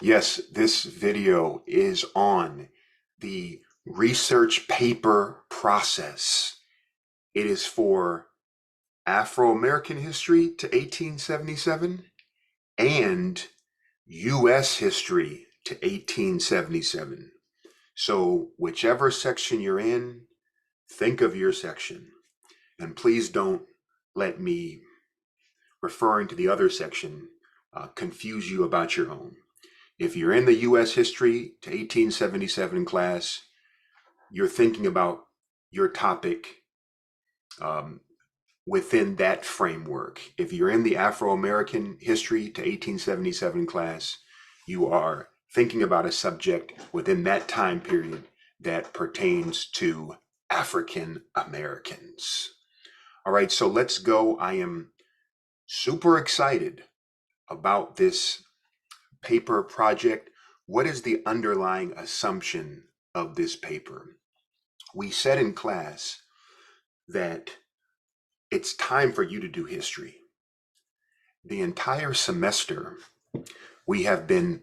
Yes, this video is on the research paper process. It is for Afro-American history to 1877 and U.S. history to 1877. So whichever section you're in, think of your section. And please don't let me referring to the other section confuse you about your own. If you're in the U.S. history to 1877 class, you're thinking about your topic um, within that framework. If you're in the Afro-American history to 1877 class, you are thinking about a subject within that time period that pertains to African Americans. All right, so let's go. I am super excited about this paper project. What is the underlying assumption of this paper? We said in class that it's time for you to do history. The entire semester, we have been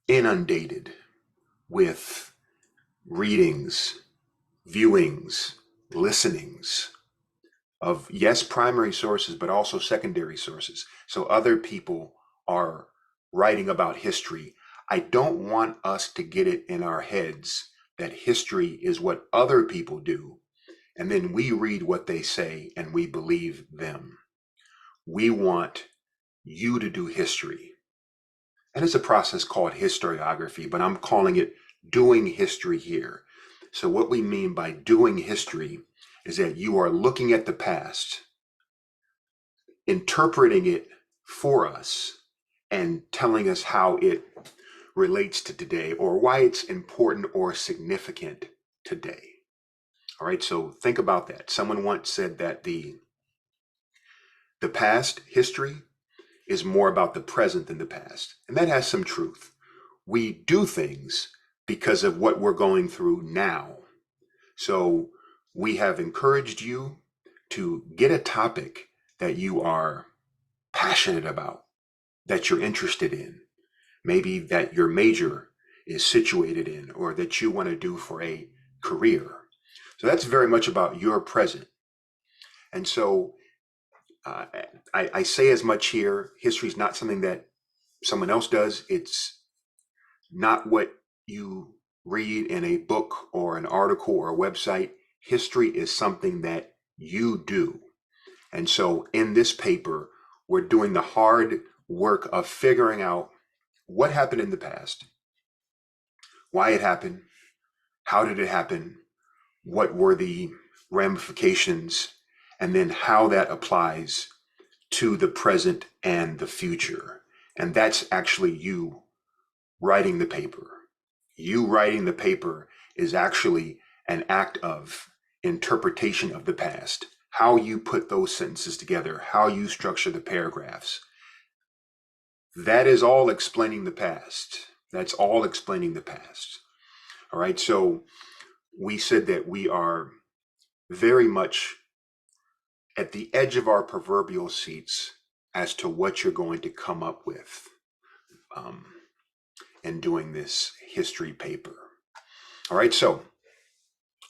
inundated with readings, viewings, listenings of, yes, primary sources, but also secondary sources. So other people are writing about history. I don't want us to get it in our heads that history is what other people do, and then we read what they say and we believe them. We want you to do history. And it's a process called historiography, but I'm calling it doing history here. So, what we mean by doing history is that you are looking at the past, interpreting it for us, and telling us how it relates to today or why it's important or significant today. All right, so think about that. Someone once said that the past history is more about the present than the past. And that has some truth. We do things because of what we're going through now. So we have encouraged you to get a topic that you are passionate about, that you're interested in, maybe that your major is situated in, or that you want to do for a career. So that's very much about your present. And so uh, I say as much here. History is not something that someone else does. It's not what you read in a book or an article or a website. History is something that you do. And so in this paper, we're doing the hard work of figuring out what happened in the past, why it happened, how did it happen, what were the ramifications, and then how that applies to the present and the future. And that's actually you writing the paper. You writing the paper is actually an act of interpretation of the past, how you put those sentences together, how you structure the paragraphs. That is all explaining the past. That's all explaining the past. All right. So we said that we are very much at the edge of our proverbial seats as to what you're going to come up with um, in doing this history paper. All right. So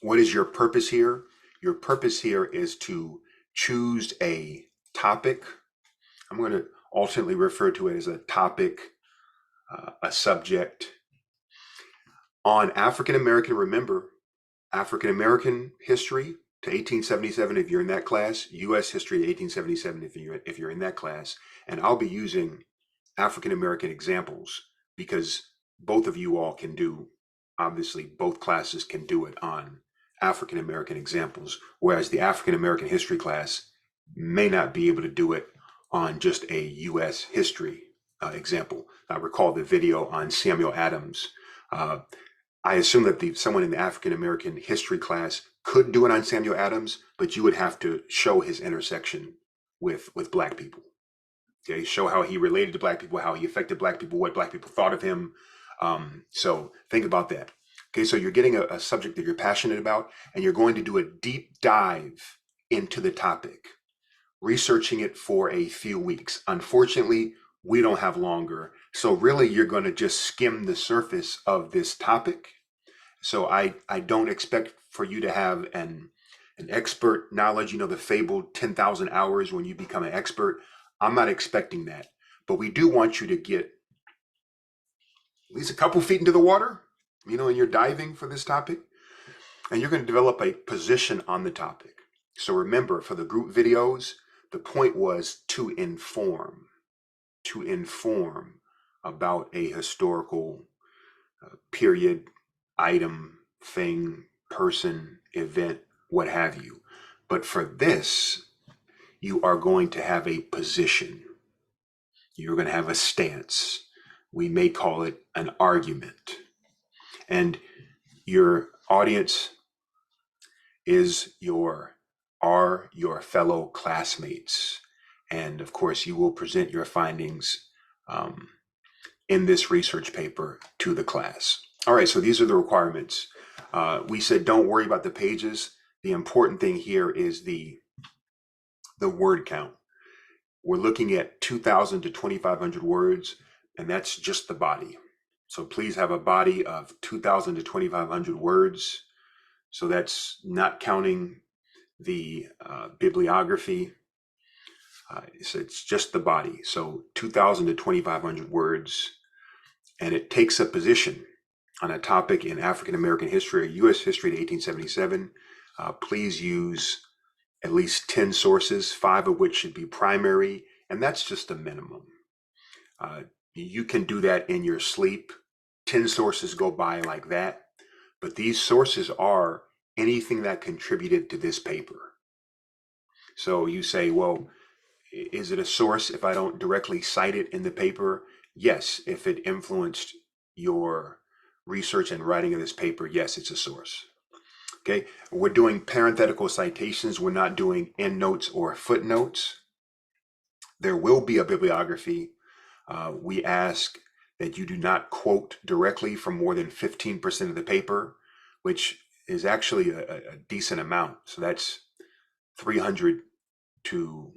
what is your purpose here? Your purpose here is to choose a topic. I'm going to alternately refer to it as a topic, a subject on African American. Remember, African American history to 1877 if you're in that class, U.S. history to 1877 if you're in that class, and I'll be using African American examples because both of you all can do, obviously, both classes can do it on African American examples, whereas the African American history class may not be able to do it on just a U.S. history example. I recall the video on Samuel Adams. Uh, I assume that someone in the African American history class could do it on Samuel Adams, but you would have to show his intersection with Black people. Okay, show how he related to Black people, how he affected Black people, what Black people thought of him. So think about that. Okay, so you're getting a subject that you're passionate about, and you're going to do a deep dive into the topic, researching it for a few weeks. Unfortunately, we don't have longer. So really, you're going to just skim the surface of this topic. So I don't expect for you to have an expert knowledge, the fabled 10,000 hours when you become an expert. I'm not expecting that. But we do want you to get at least a couple feet into the water, and you're diving for this topic, and you're going to develop a position on the topic. So remember, for the group videos, the point was to inform about a historical period, item, thing, person, event, what have you. But for this, you are going to have a position. You're going to have a stance. We may call it an argument. And your audience are your fellow classmates. And of course, you will present your findings in this research paper to the class. All right, so these are the requirements. We said don't worry about the pages. The important thing here is the word count. We're looking at 2,000 to 2,500 words, and that's just the body. So please have a body of 2,000 to 2,500 words. So that's not counting the bibliography. So it's just the body. So 2,000 to 2,500 words, and it takes a position on a topic in African American history or U.S. history to 1877. Please use at least 10 sources, 5 of which should be primary, and that's just the minimum. You can do that in your sleep. 10 sources go by like that, but these sources are anything that contributed to this paper. So you say, well, is it a source if I don't directly cite it in the paper? Yes, if it influenced your research and writing of this paper, yes, it's a source. Okay, we're doing parenthetical citations. We're not doing endnotes or footnotes. There will be a bibliography. We ask that you do not quote directly from more than 15% of the paper, which is actually a decent amount. So that's 300 to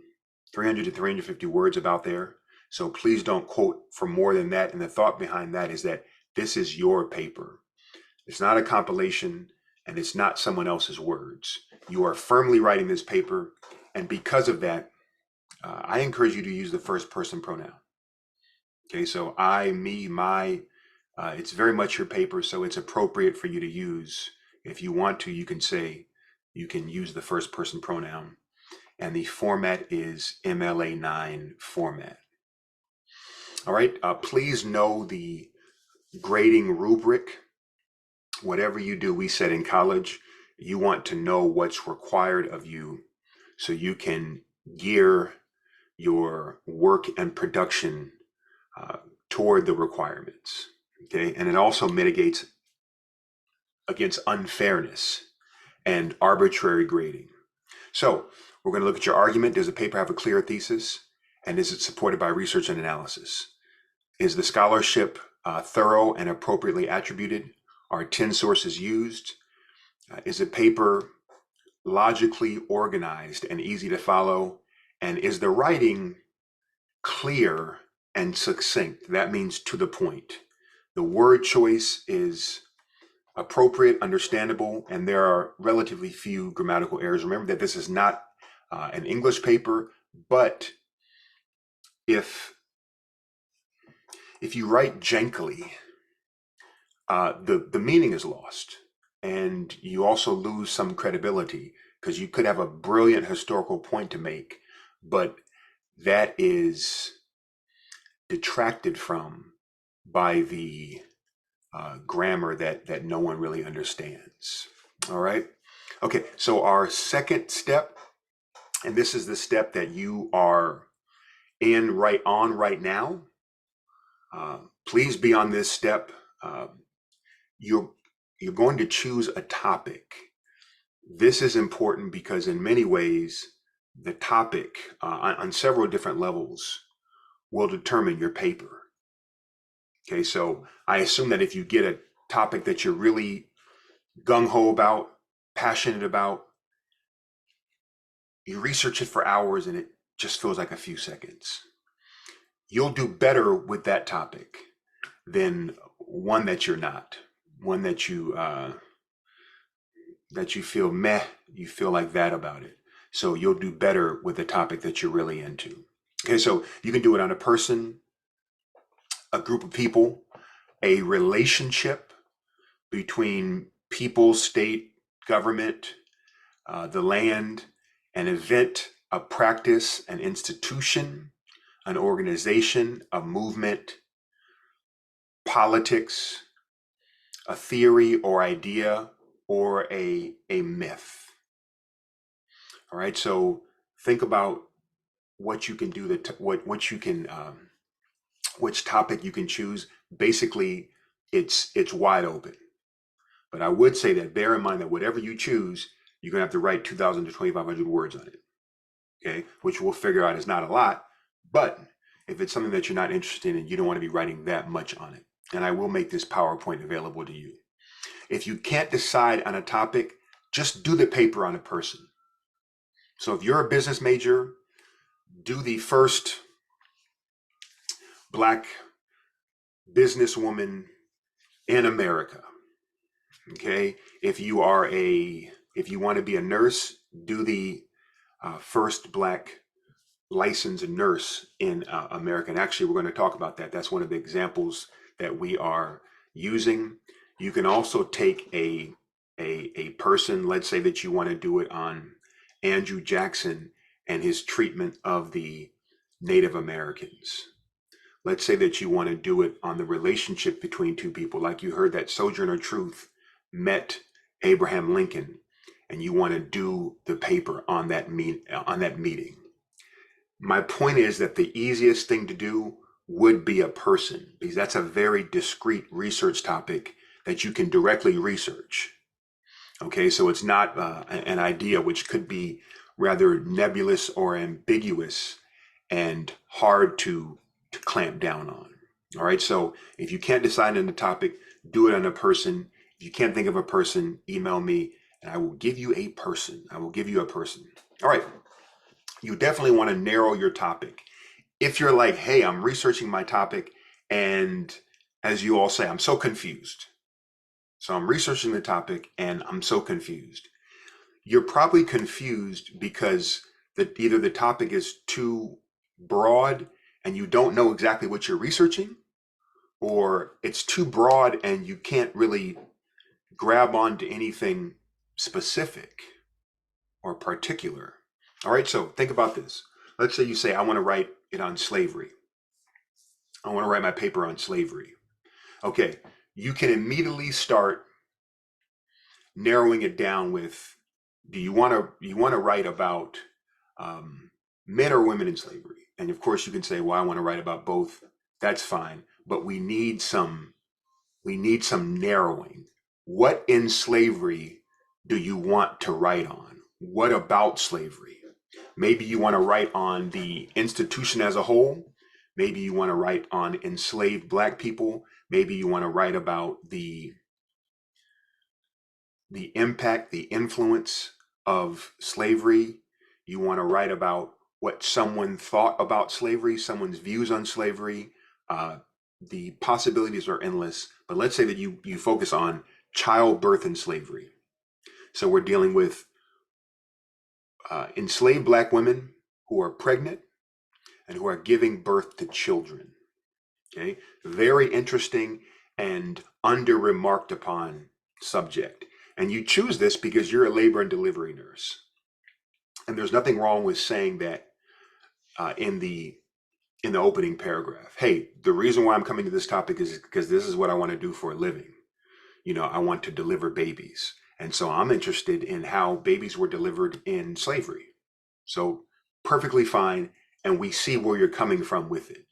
350 words about there. So please don't quote for more than that. And the thought behind that is that this is your paper. It's not a compilation, and it's not someone else's words. You are firmly writing this paper, and because of that, I encourage you to use the first person pronoun. Okay, so I, me, my, it's very much your paper, so it's appropriate for you to use. If you want to, you can use the first person pronoun, and the format is MLA 9 format. All right, please know the grading rubric. Whatever you do, we said in college, you want to know what's required of you so you can gear your work and production toward the requirements. Okay, and it also mitigates against unfairness and arbitrary grading. So we're going to look at your argument. Does the paper have a clear thesis? And is it supported by research and analysis? Is the scholarship thorough and appropriately attributed? Are 10 sources used? Is the paper logically organized and easy to follow? And is the writing clear and succinct? That means to the point. The word choice is appropriate, understandable, and there are relatively few grammatical errors. Remember that this is not an English paper, but if you write jankily, the meaning is lost, and you also lose some credibility because you could have a brilliant historical point to make, but that is detracted from by the grammar that no one really understands. All right. Okay. So our second step, and this is the step that you are right now. Please be on this step. You're going to choose a topic. This is important because in many ways, the topic on several different levels will determine your paper. Okay, so I assume that if you get a topic that you're really gung-ho about, passionate about, you research it for hours and it just feels like a few seconds. you'll do better with that topic than one that you're not, one that you feel meh, you feel like that about it. So you'll do better with the topic that you're really into. Okay, so you can do it on a person, a group of people, a relationship between people, state, government, the land, an event, a practice, an institution, an organization, a movement, politics, a theory or idea, or a myth. All right, so think about what you can do, what you can, which topic you can choose. Basically, it's wide open. But I would say that bear in mind that whatever you choose, you're gonna have to write 2,000 to 2,500 words on it. Okay, which we'll figure out is not a lot, but if it's something that you're not interested in, you don't want to be writing that much on it. And I will make this PowerPoint available to you. If you can't decide on a topic, just do the paper on a person. So if you're a business major, do the first Black businesswoman in America. Okay. If you want to be a nurse, do the first Black licensed nurse in America. And actually, we're going to talk about that. That's one of the examples that we are using. You can also take a person, let's say that you want to do it on Andrew Jackson and his treatment of the Native Americans. Let's say that you want to do it on the relationship between two people, like you heard that Sojourner Truth met Abraham Lincoln, and you want to do the paper on that meeting. My point is that the easiest thing to do would be a person, because that's a very discrete research topic that you can directly research. Okay, so it's not an idea which could be rather nebulous or ambiguous and hard to clamp down on. All right, so if you can't decide on the topic, do it on a person. If you can't think of a person, email me and I will give you a person. I will give you a person. All right, you definitely want to narrow your topic. If you're like, hey, I'm researching my topic, and as you all say, I'm so confused. So I'm researching the topic and I'm so confused. You're probably confused because either the topic is too broad and you don't know exactly what you're researching, or it's too broad and you can't really grab onto anything specific or particular. All right, so think about this. Let's say you say, I want to write it on slavery. I want to write my paper on slavery. Okay, you can immediately start narrowing it down with, do you want to write about men or women in slavery? And of course you can say, well, I want to write about both. That's fine, but we need some narrowing. What in slavery do you want to write on? What about slavery? Maybe you want to write on the institution as a whole. Maybe you want to write on enslaved Black people. Maybe you want to write about the impact, the influence of slavery. You want to write about what someone thought about slavery, someone's views on slavery. The possibilities are endless, but let's say that you focus on childbirth and slavery. So we're dealing with enslaved Black women who are pregnant and who are giving birth to children. Okay, very interesting and under remarked upon subject. And you choose this because you're a labor and delivery nurse. And there's nothing wrong with saying that in the opening paragraph. Hey, the reason why I'm coming to this topic is because this is what I want to do for a living. I want to deliver babies. And so I'm interested in how babies were delivered in slavery. So perfectly fine. And we see where you're coming from with it.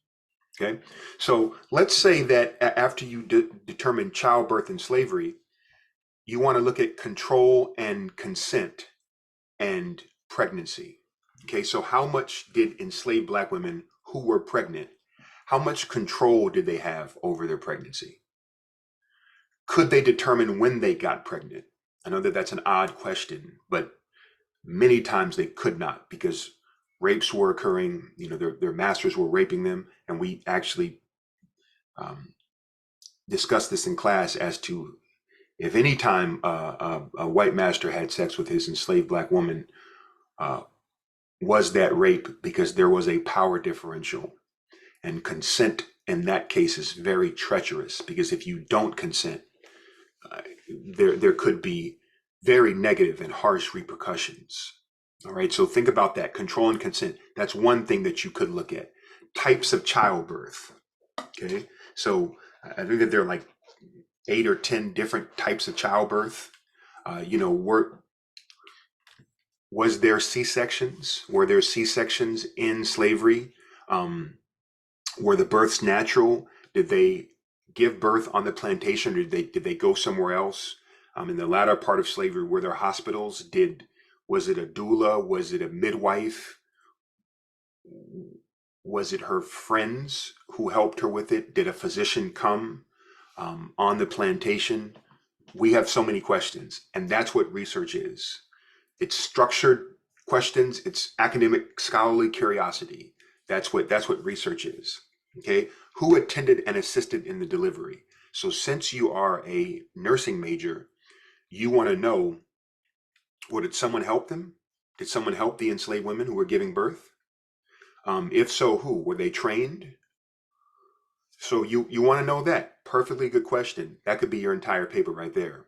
Okay. So let's say that after you determine childbirth and slavery, you want to look at control and consent and pregnancy. Okay. So how much did enslaved Black women who were pregnant, how much control did they have over their pregnancy? Could they determine when they got pregnant? I know that that's an odd question, but many times they could not, because rapes were occurring. Their masters were raping them, and we actually um, discussed this in class as to if any time a white master had sex with his enslaved black woman, uh, was that rape because there was a power differential, and consent in that case is very treacherous because if you don't consent, uh, there could be very negative and harsh repercussions. All right, so think about that. Control and consent. That's one thing that you could look at. Types of childbirth. Okay, so I think that there are like 8 or 10 different types of childbirth. Was there C-sections? Were there C-sections in slavery? Um, were the births natural? Did they give birth on the plantation, or did they go somewhere else? In the latter part of slavery, were there hospitals? Was it a doula? Was it a midwife? Was it her friends who helped her with it? Did a physician come on the plantation? We have so many questions, and that's what research is. It's structured questions. It's academic scholarly curiosity. That's what research is. Okay, who attended and assisted in the delivery? So since you are a nursing major, you want to know, well, did someone help them? Did someone help the enslaved women who were giving birth? If so, who? Were they trained? So you want to know that. Perfectly good question. That could be your entire paper right there.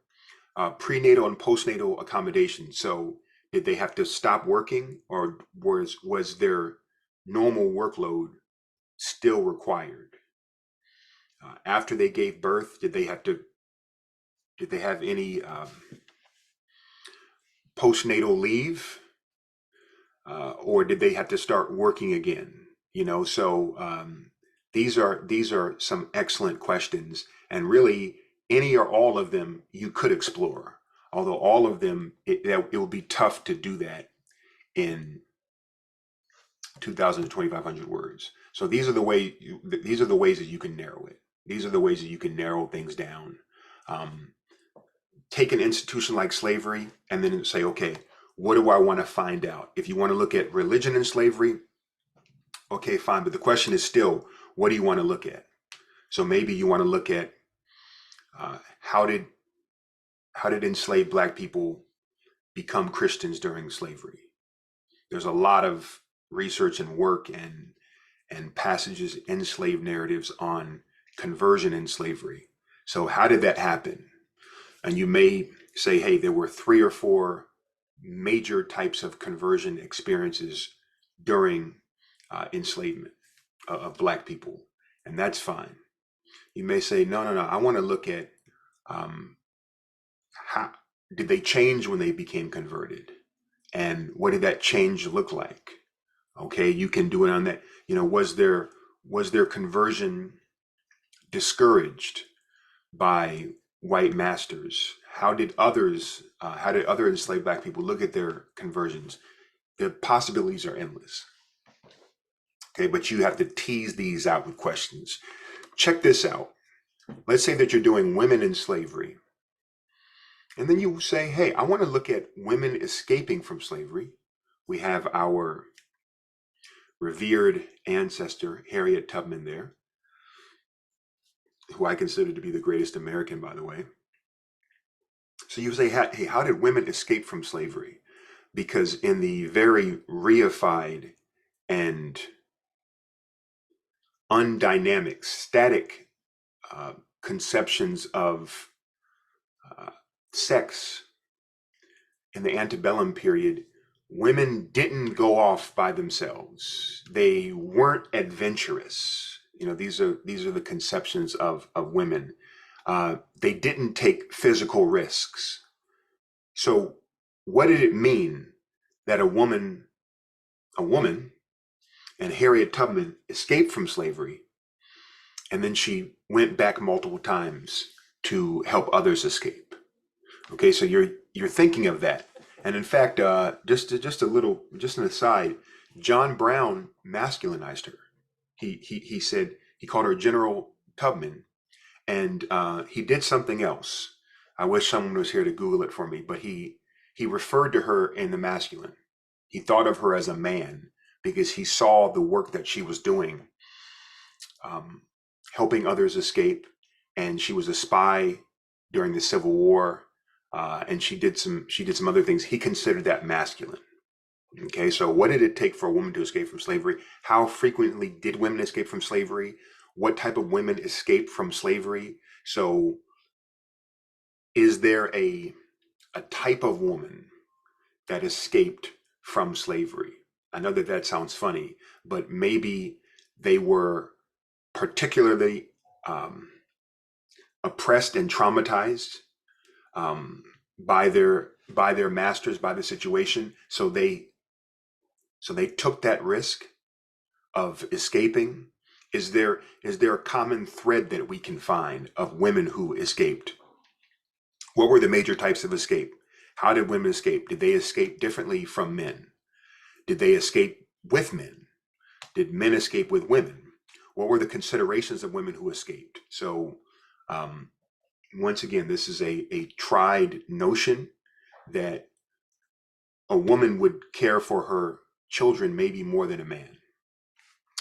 Prenatal and postnatal accommodation. So did they have to stop working, or was their normal workload still required? After they gave birth, did they have any postnatal leave, or did they have to start working again? So these are some excellent questions, and really any or all of them you could explore. Although all of them, it will be tough to do that in 2,000 to 2,500 words. So these are the ways that you can narrow it. These are the ways that you can narrow things down. Um, Take an institution like slavery and then say, okay, what do I want to find out? If you want to look at religion and slavery, okay, fine. But the question is still, what do you want to look at? So maybe you want to look at how did enslaved black people become Christians during slavery? There's a lot of research and work and passages in slave narratives on conversion in slavery. So how did that happen? And you may say, hey, there were 3 or 4 major types of conversion experiences during enslavement of black people, and that's fine. You may say, no, I want to look at how did they change when they became converted, and what did that change look like? Okay, you can do it on that. Was their conversion discouraged by white masters? How did other enslaved black people look at their conversions? The possibilities are endless. Okay, but you have to tease these out with questions. Check this out. Let's say that you're doing women in slavery. And then you say, hey, I want to look at women escaping from slavery. We have our revered ancestor, Harriet Tubman, there, who I consider to be the greatest American, by the way. So you say, hey, how did women escape from slavery? Because in the very reified and undynamic, static conceptions of sex in the antebellum period, women didn't go off by themselves. They weren't adventurous. These are the conceptions of women. They didn't take physical risks. So what did it mean that a woman and Harriet Tubman escaped from slavery, and then she went back multiple times to help others escape? Okay, so you're thinking of that, and in fact, just an aside, John Brown masculinized her. He said he called her General Tubman, and he did something else. I wish someone was here to Google it for me, but he referred to her in the masculine. He thought of her as a man, because he saw the work that she was doing, um, helping others escape. And she was a spy during the Civil War, and she did some other things. He considered that masculine. Okay, so what did it take for a woman to escape from slavery? How frequently did women escape from slavery? What type of women escaped from slavery? So, is there a type of woman that escaped from slavery? I know that that sounds funny, but maybe they were particularly um, oppressed and traumatized um, by their masters, by the situation. So they took that risk of escaping. Is there a common thread that we can find of women who escaped? What were the major types of escape? How did women escape? Did they escape differently from men? Did they escape with men? Did men escape with women? What were the considerations of women who escaped? So, um, once again, this is a tried notion that a woman would care for her children maybe more than a man.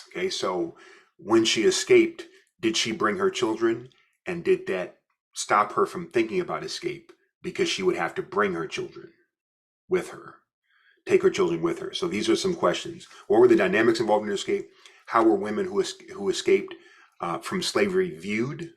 Okay, so when she escaped, did she bring her children? And did that stop her from thinking about escape because she would have to bring her children with her, take her children with her? So these are some questions. What were the dynamics involved in her escape? How were women who escaped from slavery viewed?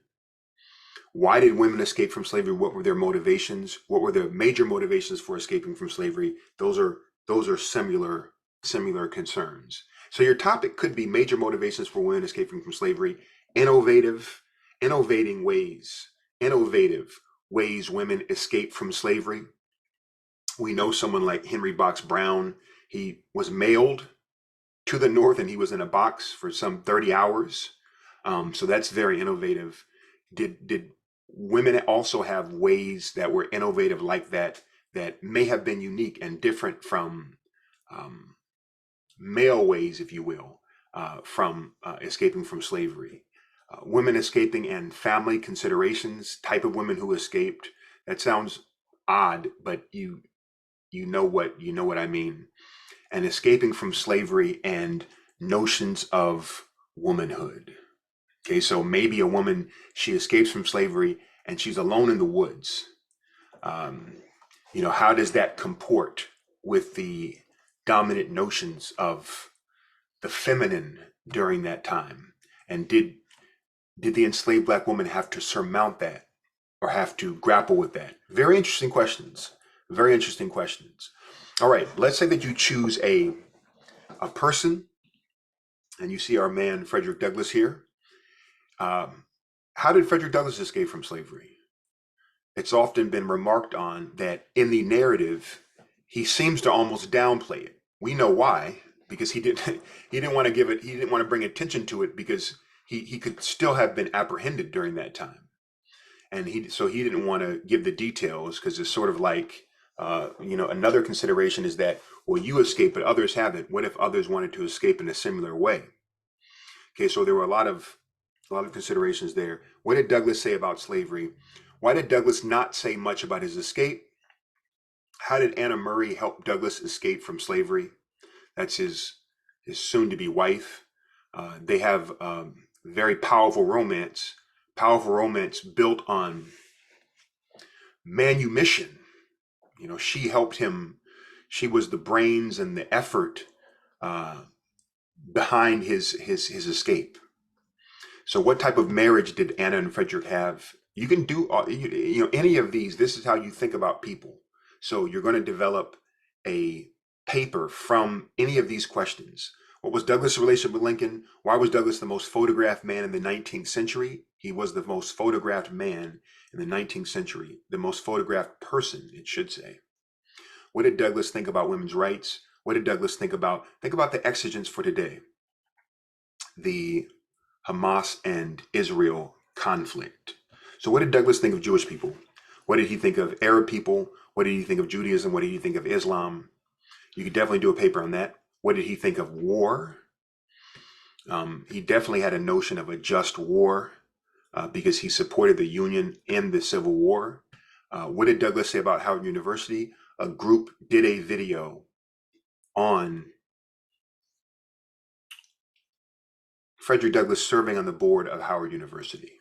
Why did women escape from slavery? What were their motivations? What were their major motivations for escaping from slavery? Those are similar concerns. So your topic could be major motivations for women escaping from slavery, innovative, innovating ways, innovative ways women escape from slavery. We know someone like Henry Box Brown. He was mailed to the North and he was in a box for some 30 hours. So that's very innovative. Did women also have ways that were innovative like that that may have been unique and different from um, male ways, if you will, from escaping from slavery? Women escaping and family considerations, type of women who escaped. That sounds odd, but you know what I mean. And escaping from slavery and notions of womanhood. Okay, so maybe a woman, she escapes from slavery and she's alone in the woods. Um, how does that comport with the dominant notions of the feminine during that time? And did the enslaved black woman have to surmount that or have to grapple with that? Very interesting questions. Very interesting questions. All right, let's say that you choose a person, and you see our man Frederick Douglass here. Um, how did Frederick Douglass escape from slavery? It's often been remarked on that in the narrative, he seems to almost downplay it. We know why, because he didn't he didn't want to give it, he didn't want to bring attention to it because he could still have been apprehended during that time. And he didn't want to give the details because it's sort of like another consideration is that, well, you escape but others haven't. What if others wanted to escape in a similar way? Okay, so there were a lot of considerations there. What did Douglass say about slavery? Why did Douglass not say much about his escape? How did Anna Murray help Douglass escape from slavery? That's his soon-to-be wife. They have very powerful romance built on manumission. She helped him. She was the brains and the effort uh, behind his escape. So, what type of marriage did Anna and Frederick have? You can do any of these. This is how you think about people. So, you're going to develop a paper from any of these questions. What was Douglas' relationship with Lincoln? Why was Douglas the most photographed man in the 19th century? He was the most photographed man in the 19th century, the most photographed person, it should say. What did Douglas think about women's rights? What did Douglas think about? Think about the exigence for today. The Hamas and Israel conflict. So, what did Douglas think of Jewish people? What did he think of Arab people? What did he think of Judaism? What did he think of Islam? You could definitely do a paper on that. What did he think of war? He definitely had a notion of a just war because he supported the Union in the Civil War. What did Douglas say about Howard University? A group did a video on Frederick Douglass serving on the board of Howard University.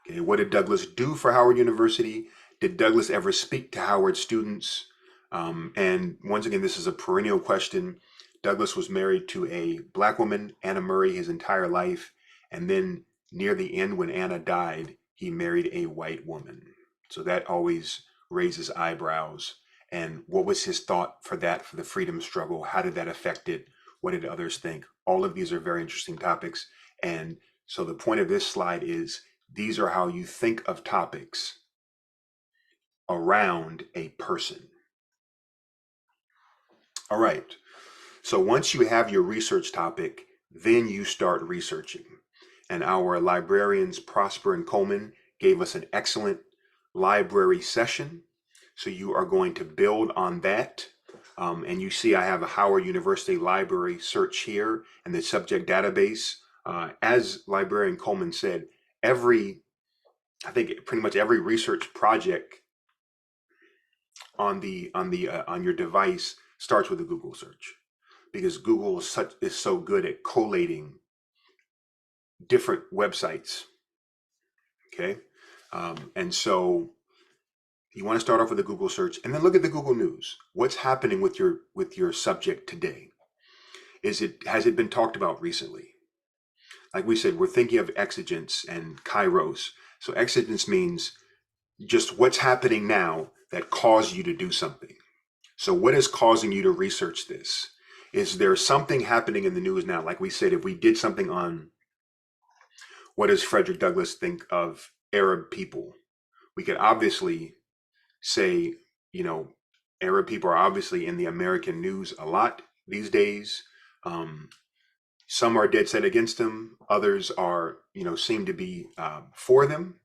Okay, what did Douglass do for Howard University? Did Douglass ever speak to Howard students? And once again, this is a perennial question. Douglass was married to a black woman, Anna Murray, his entire life. And then near the end, when Anna died, he married a white woman. So that always raises eyebrows. And what was his thought for that, for the freedom struggle? How did that affect it? What did others think? All of these are very interesting topics. And so the point of this slide is these are how you think of topics around a person. All right. So once you have your research topic, then you start researching. And our librarians, Prosper and Coleman, gave us an excellent library session. So you are going to build on that. And you see I have a Howard University library search here and the subject database. As librarian Coleman said, I think pretty much every research project on your device starts with a Google search, because Google is so good at collating different websites. Okay, and so you want to start off with a Google search, and then look at the Google News. What's happening with your subject today? Has it been talked about recently? Like we said, we're thinking of exigence and kairos. So exigence means just what's happening now that caused you to do something. So what is causing you to research this? Is there something happening in the news now? Like we said, if we did something on what does Frederick Douglass think of Arab people, we could obviously say, Arab people are obviously in the American news a lot these days. Some are dead set against them. Others are, seem to be for them.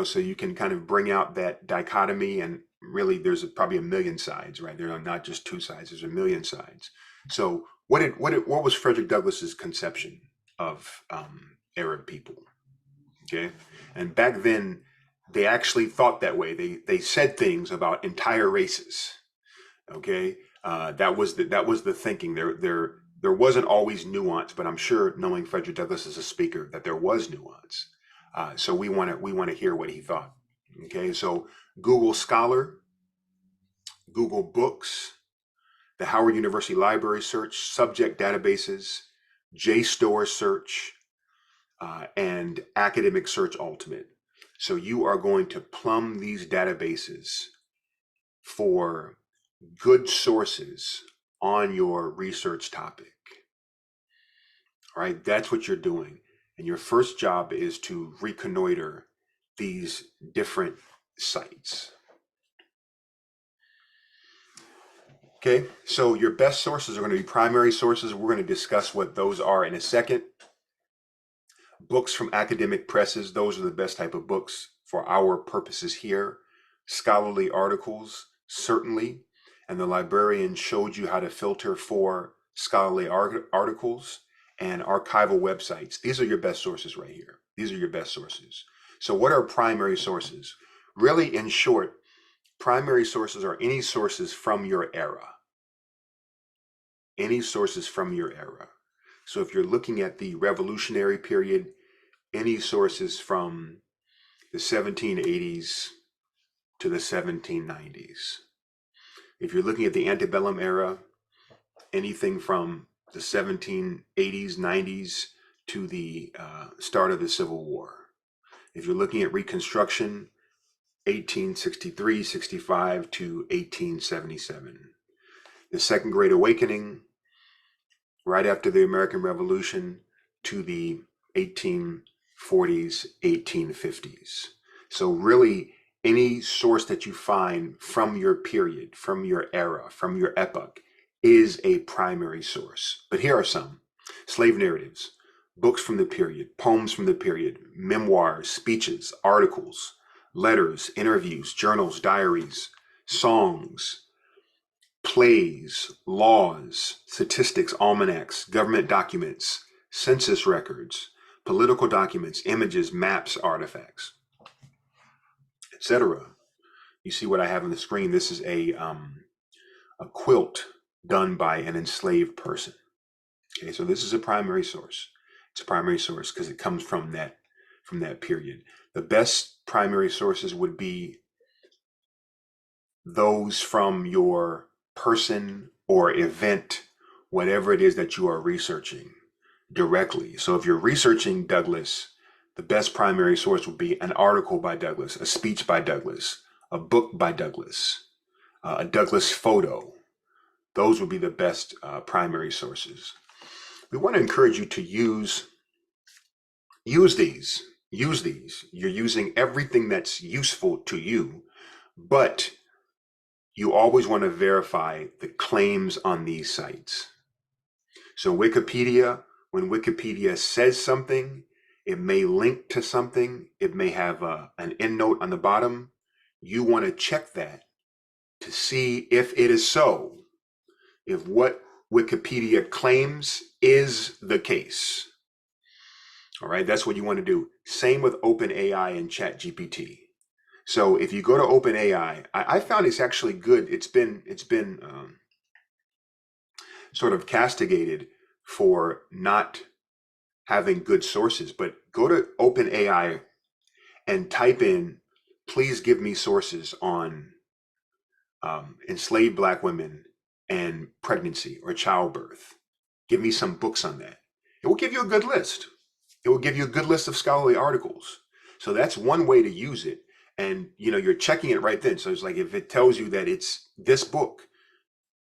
So you can kind of bring out that dichotomy, and really there's probably a million sides, right? There are not just two sides, there's a million sides. So what was Frederick Douglass's conception of Arab people? Okay. And back then they actually thought that way. They said things about entire races. Okay. That was the thinking. There wasn't always nuance, but I'm sure, knowing Frederick Douglass as a speaker, that there was nuance. So we want to hear what he thought. Okay, so Google Scholar, Google Books, the Howard University Library search, subject databases, JSTOR search, and Academic Search Ultimate. So you are going to plumb these databases for good sources on your research topic. All right, that's what you're doing. And your first job is to reconnoiter these different sites. Okay, so your best sources are going to be primary sources. We're going to discuss what those are in a second. Books from academic presses, those are the best type of books for our purposes here. Scholarly articles, certainly. And the librarian showed you how to filter for scholarly articles and archival websites. These are your best sources right here. These are your best sources. So what are primary sources? Really, in short, primary sources are any sources from your era. Any sources from your era. So if you're looking at the Revolutionary period, any sources from the 1780s to the 1790s. If you're looking at the antebellum era, anything from the 1780s, 90s to the start of the Civil War. If you're looking at Reconstruction, 1863, 65 to 1877. The Second Great Awakening, right after the American Revolution to the 1840s, 1850s. So really, any source that you find from your period, from your era, from your epoch, is a primary source. But here are some: slave narratives, books from the period, poems from the period, memoirs, speeches, articles, letters, interviews, journals, diaries, songs, plays, laws, statistics, almanacs, government documents, census records, political documents, images, maps, artifacts, etc. You see what I have on the screen? This is a quilt done by an enslaved person. Okay, so this is a primary source. It's a primary source because it comes from that period. The best primary sources would be those from your person or event, whatever it is that you are researching directly. So if you're researching Douglass, the best primary source would be an article by Douglass, a speech by Douglass, a book by Douglass, a Douglass photo. Those would be the best primary sources. We want to encourage you to use these. Use these. You're using everything that's useful to you, but you always want to verify the claims on these sites. So Wikipedia, when Wikipedia says something, it may link to something. It may have an endnote on the bottom. You want to check that to see if it is so, if what Wikipedia claims is the case. All right, that's what you want to do. Same with OpenAI and ChatGPT. So if you go to OpenAI, I found it's actually good. It's been sort of castigated for not having good sources. But go to OpenAI and type in, please give me sources on enslaved Black women and pregnancy or childbirth. Give me some books on that. It will give you a good list. It will give you a good list of scholarly articles. So that's one way to use it. And you're checking it right then. So it's like if it tells you that it's this book,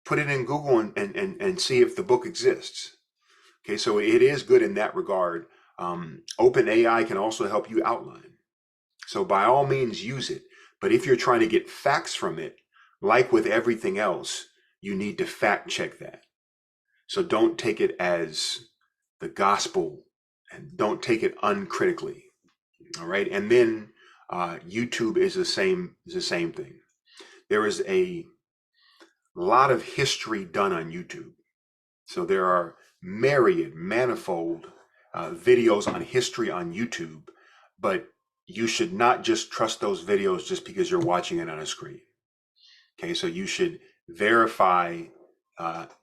put it in Google and see if the book exists. Okay, so it is good in that regard. OpenAI can also help you outline. So by all means, use it. But if you're trying to get facts from it, like with everything else, you need to fact check that. So don't take it as the gospel and don't take it uncritically. All right. And then YouTube is the same thing. There is a lot of history done on YouTube. So there are manifold videos on history on YouTube, but you should not just trust those videos just because you're watching it on a screen. Okay, so you should verify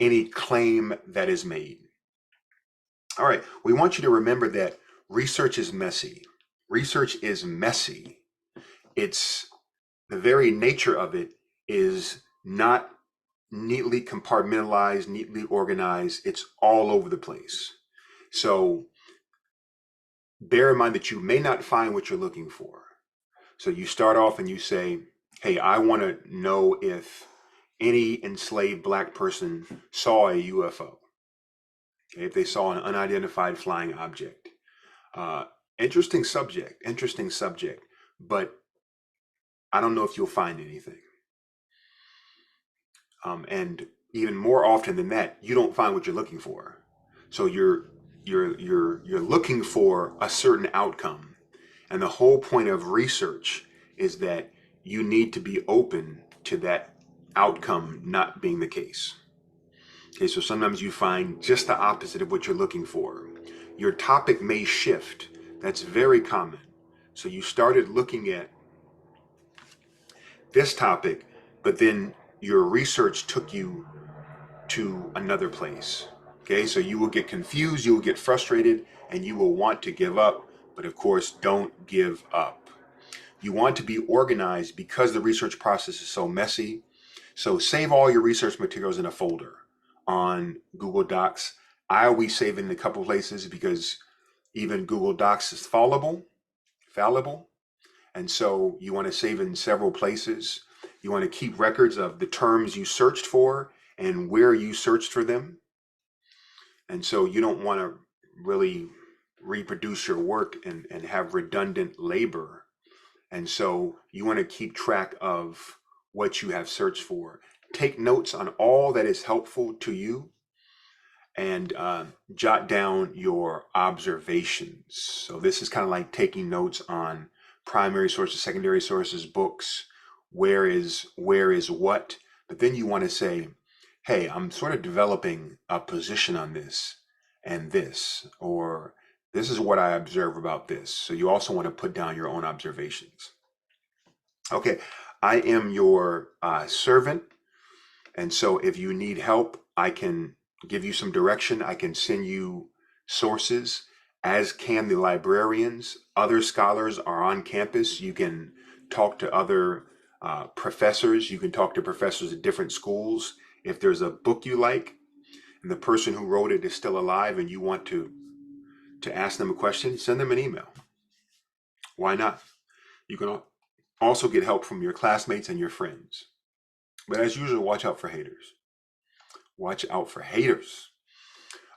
any claim that is made. All right, we want you to remember that research is messy. Research is messy. It's the very nature of it is not neatly compartmentalized, neatly organized. It's all over the place. So bear in mind that you may not find what you're looking for. So you start off and you say, hey, I want to know if any enslaved Black person saw a UFO. Okay, if they saw an unidentified flying object. Interesting subject, but I don't know if you'll find anything. And even more often than that, you don't find what you're looking for. So you're looking for a certain outcome. And the whole point of research is that you need to be open to that outcome not being the case. Okay, so sometimes you find just the opposite of what you're looking for. Your topic may shift. That's very common. So you started looking at this topic, but then your research took you to another place. Okay, so you will get confused, you will get frustrated, and you will want to give up. But of course, don't give up. You want to be organized because the research process is so messy. So save all your research materials in a folder on Google Docs. I always save it in a couple places because even Google Docs is fallible. And so you want to save it in several places. You want to keep records of the terms you searched for and where you searched for them. And so you don't want to really reproduce your work and have redundant labor. And so you want to keep track of what you have searched for. Take notes on all that is helpful to you and jot down your observations. So this is kind of like taking notes on primary sources, secondary sources, books, where is what. But then you want to say, hey, I'm sort of developing a position on this and this, or this is what I observe about this. So you also want to put down your own observations. Okay, I am your servant. And so if you need help, I can give you some direction. I can send you sources. as can the librarians. Other scholars are on campus. You can talk to other professors. You can talk to professors at different schools. If there's a book you like and the person who wrote it is still alive and you want to ask them a question, send them an email. Why not? You can also get help from your classmates and your friends. But as usual, watch out for haters. Watch out for haters.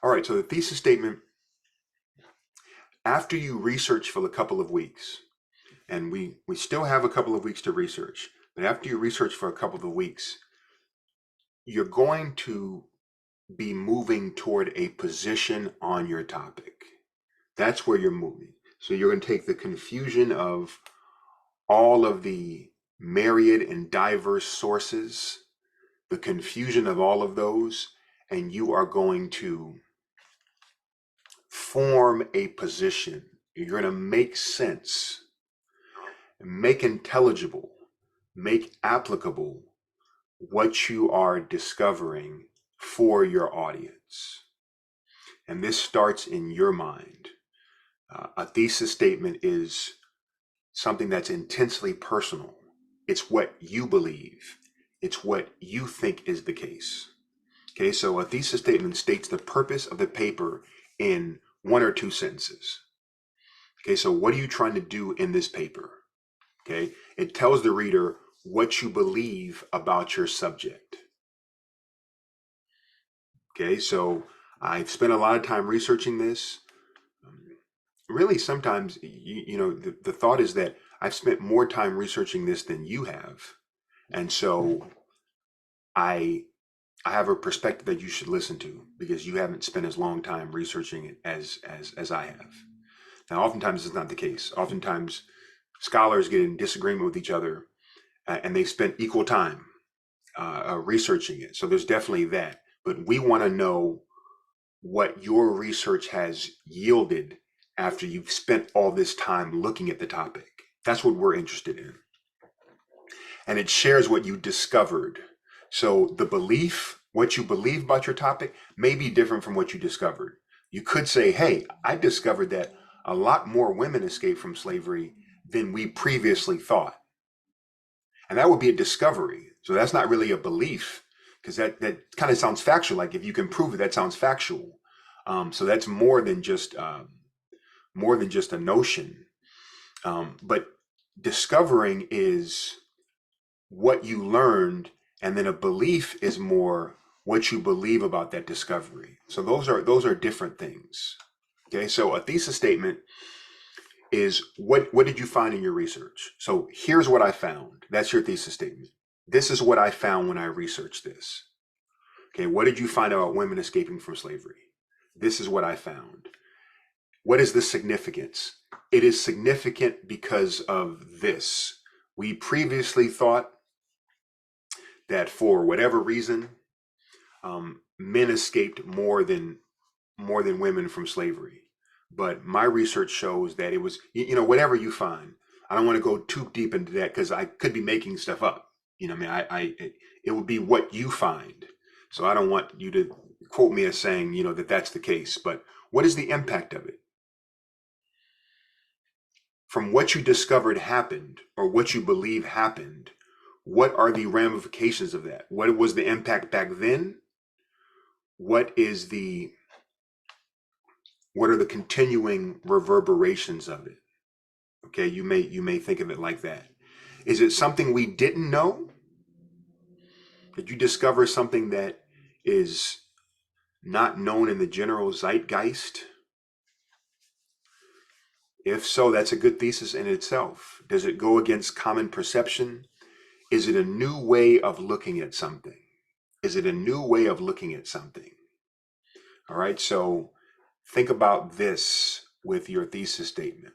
All right, so the thesis statement, after you research for a couple of weeks, and we still have a couple of weeks to research, but after you research for a couple of weeks, you're going to be moving toward a position on your topic. That's where you're moving. So you're going to take the confusion of all of the myriad and diverse sources, the confusion of all of those, and you are going to form a position. You're going to make sense, make intelligible, make applicable what you are discovering for your audience. And this starts in your mind. A thesis statement is something that's intensely personal. It's what you believe. It's what you think is the case. Okay, so a thesis statement states the purpose of the paper in 1 or 2 sentences. Okay, so what are you trying to do in this paper? Okay, it tells the reader what you believe about your subject. Okay, so I've spent a lot of time researching this. Really, sometimes, the thought is that I've spent more time researching this than you have. And so I have a perspective that you should listen to because you haven't spent as long time researching it as I have. Now, oftentimes it's not the case. Oftentimes scholars get in disagreement with each other and they spend equal time researching it. So there's definitely that. But we want to know what your research has yielded after you've spent all this time looking at the topic. That's what we're interested in. And it shares what you discovered. So the belief, what you believe about your topic may be different from what you discovered. You could say, hey, I discovered that a lot more women escaped from slavery than we previously thought. And that would be a discovery. So that's not really a belief, because that kind of sounds factual. Like if you can prove it, that sounds factual. So that's more than just a notion. But discovering is what you learned, and then a belief is more what you believe about that discovery. So those are different things. Okay, so a thesis statement is what did you find in your research? So here's what I found. That's your thesis statement. This is what I found when I researched this. Okay, what did you find about women escaping from slavery? This is what I found. What is the significance? It is significant because of this. We previously thought that for whatever reason, men escaped more than women from slavery. But my research shows that it was, whatever you find. I don't want to go too deep into that because I could be making stuff up. It would be what you find. So I don't want you to quote me as saying, that that's the case. But what is the impact of it? From what you discovered happened or what you believe happened, what are the ramifications of that? What was the impact back then? What are the continuing reverberations of it? Okay, you may think of it like that. Is it something we didn't know? Did you discover something that is not known in the general zeitgeist? If so, that's a good thesis in itself. Does it go against common perception? Is it a new way of looking at something? Is it a new way of looking at something? All right, so think about this with your thesis statement.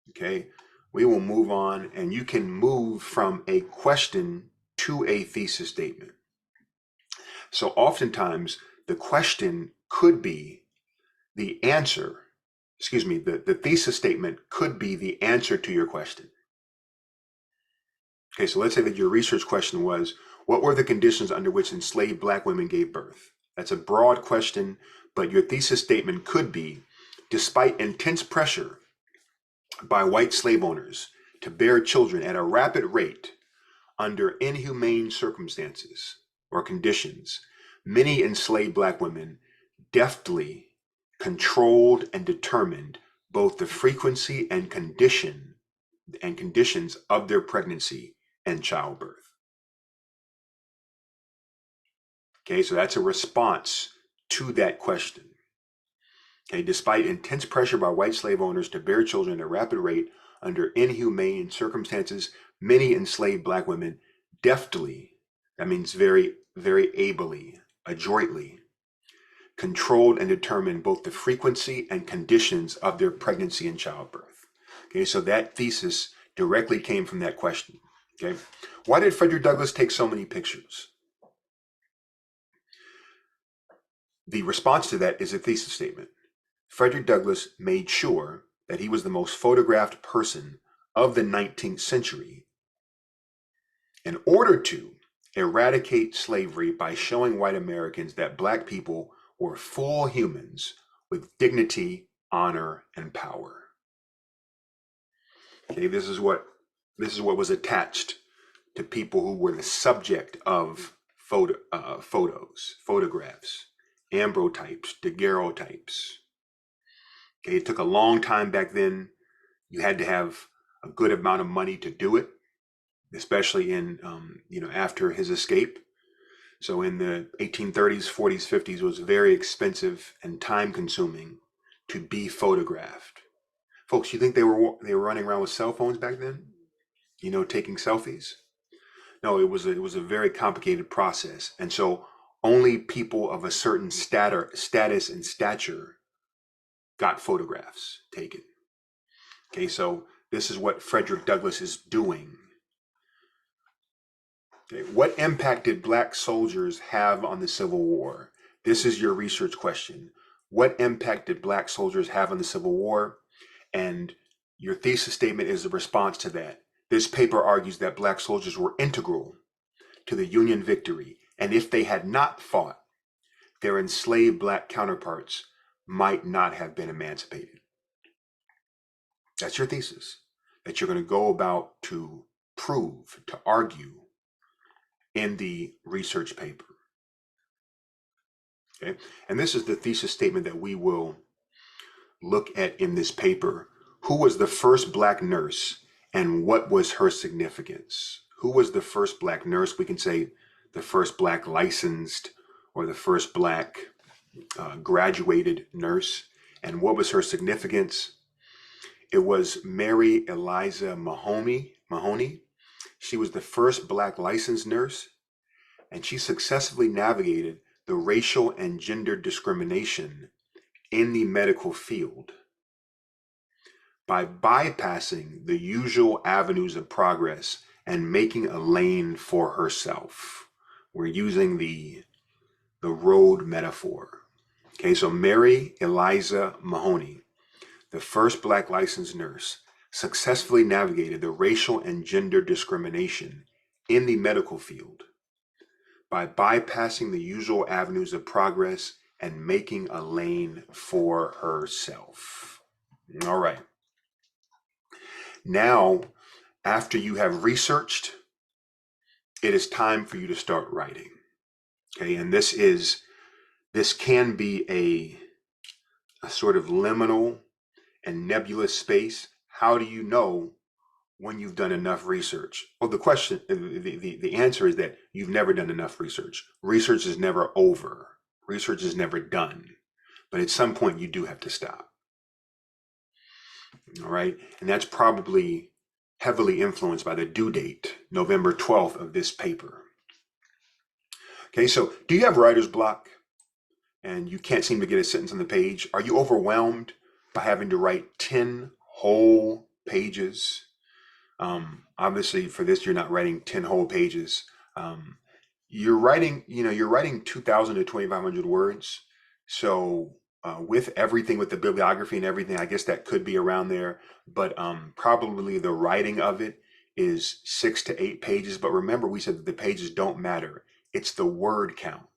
Okay, we will move on, and you can move from a question to a thesis statement. So oftentimes the question could be the answer, the thesis statement could be the answer to your question. Okay, so let's say that your research question was, what were the conditions under which enslaved Black women gave birth? That's a broad question, but your thesis statement could be, Despite intense pressure by white slave owners to bear children at a rapid rate under inhumane circumstances or conditions, many enslaved black women deftly controlled and determined both the frequency and conditions of their pregnancy and childbirth. Okay, so that's a response to that question. Okay, despite intense pressure by white slave owners to bear children at a rapid rate under inhumane circumstances, many enslaved black women deftly, that means very, very ably, adroitly, controlled and determined both the frequency and conditions of their pregnancy and childbirth. Okay, so that thesis directly came from that question. Okay, why did Frederick Douglass take so many pictures? The response to that is a thesis statement. Frederick Douglass made sure that he was the most photographed person of the 19th century in order to eradicate slavery by showing white Americans that black people were full humans with dignity, honor, and power. Okay, this is what was attached to people who were the subject of photographs, ambrotypes, daguerreotypes. Okay, it took a long time back then. You had to have a good amount of money to do it, especially in after his escape. So in the 1830s, 40s, 50s, it was very expensive and time consuming to be photographed. Folks, you think they were running around with cell phones back then? Taking selfies? No, it was a very complicated process. And so only people of a certain status and stature got photographs taken. Okay, so this is what Frederick Douglass is doing. Okay, what impact did black soldiers have on the Civil War? This is your research question. What impact did black soldiers have on the Civil War? And your thesis statement is a response to that. This paper argues that black soldiers were integral to the Union victory, and if they had not fought, their enslaved black counterparts might not have been emancipated. That's your thesis that you're going to go about to prove, to argue in the research paper. Okay, and this is the thesis statement that we will look at in this paper. Who was the first black nurse and what was her significance? Who was the first black nurse? We can say the first black licensed or the first black graduated nurse. And what was her significance? It was Mary Eliza Mahoney. She was the first black licensed nurse, and she successfully navigated the racial and gender discrimination in the medical field by bypassing the usual avenues of progress and making a lane for herself. We're using the road metaphor. Okay, so Mary Eliza Mahoney, the first black licensed nurse, successfully navigated the racial and gender discrimination in the medical field by bypassing the usual avenues of progress and making a lane for herself. All right. Now, after you have researched, it is time for you to start writing. Okay, and this can be a sort of liminal and nebulous space. How do you know when you've done enough research? Well, the answer is that you've never done enough research. Research is never over. Research is never done. But at some point, you do have to stop. All right, and that's probably heavily influenced by the due date, November 12th of this paper. Okay, so do you have writer's block and you can't seem to get a sentence on the page? Are you overwhelmed by having to write 10 whole pages? Obviously for this, you're not writing 10 whole pages. You're writing 2,000 to 2,500 words. So with everything, with the bibliography and everything, I guess that could be around there, but probably the writing of it is 6 to 8 pages. But remember, we said that the pages don't matter. It's the word count.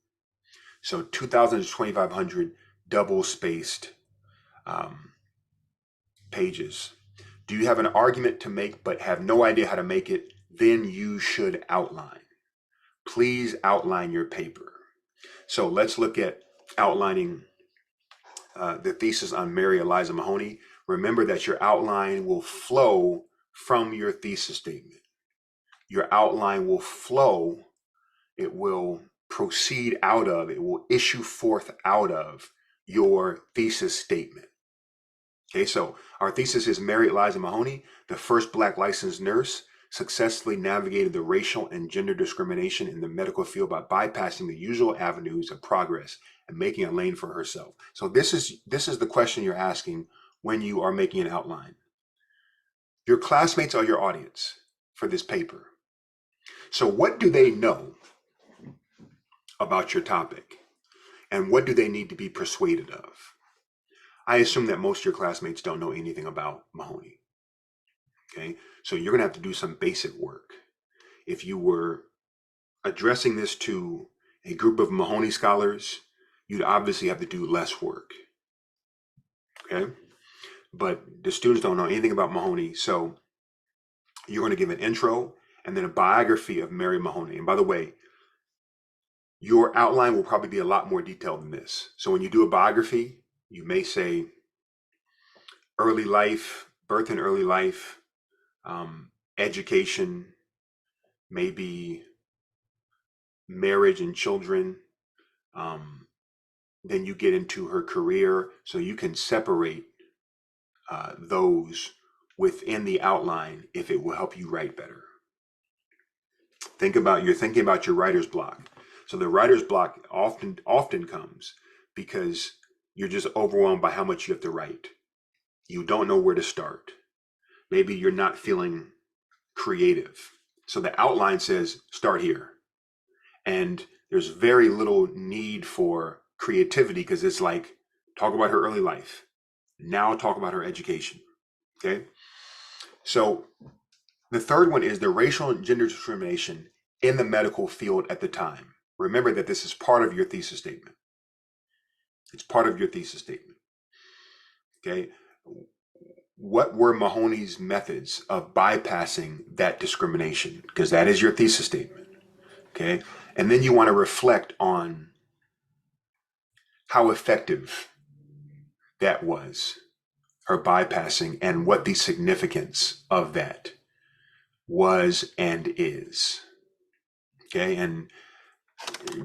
So 2,000 to 2,500 double spaced um, pages. Do you have an argument to make but have no idea how to make it? Then you should outline. Please outline your paper. So let's look at outlining the thesis on Mary Eliza Mahoney. Remember that your outline will flow from your thesis statement. Your outline will flow, it will proceed out of, it will issue forth out of your thesis statement. Okay, so our thesis is Mary Eliza Mahoney, the first Black licensed nurse, successfully navigated the racial and gender discrimination in the medical field by bypassing the usual avenues of progress and making a lane for herself. So this is the question you're asking when you are making an outline. Your classmates are your audience for this paper. So what do they know about your topic? And what do they need to be persuaded of? I assume that most of your classmates don't know anything about Mahoney. Okay, so you're gonna have to do some basic work. If you were addressing this to a group of Mahoney scholars, you'd obviously have to do less work. Okay, but the students don't know anything about Mahoney, so you're gonna give an intro and then a biography of Mary Mahoney. And by the way, your outline will probably be a lot more detailed than this. So when you do a biography, you may say early life, birth and early life, education, maybe marriage and children. Then you get into her career, so you can separate those within the outline if it will help you write better. You're thinking about your writer's block. So the writer's block often comes because you're just overwhelmed by how much you have to write. You don't know where to start. Maybe you're not feeling creative. So the outline says, start here. And there's very little need for creativity because it's like, talk about her early life. Now talk about her education. Okay. So the third one is the racial and gender discrimination in the medical field at the time. Remember that this is part of your thesis statement. It's part of your thesis statement. Okay. What were Mahoney's methods of bypassing that discrimination? Because that is your thesis statement. Okay. And then you want to reflect on how effective that was, her bypassing, and what the significance of that was and is. Okay. And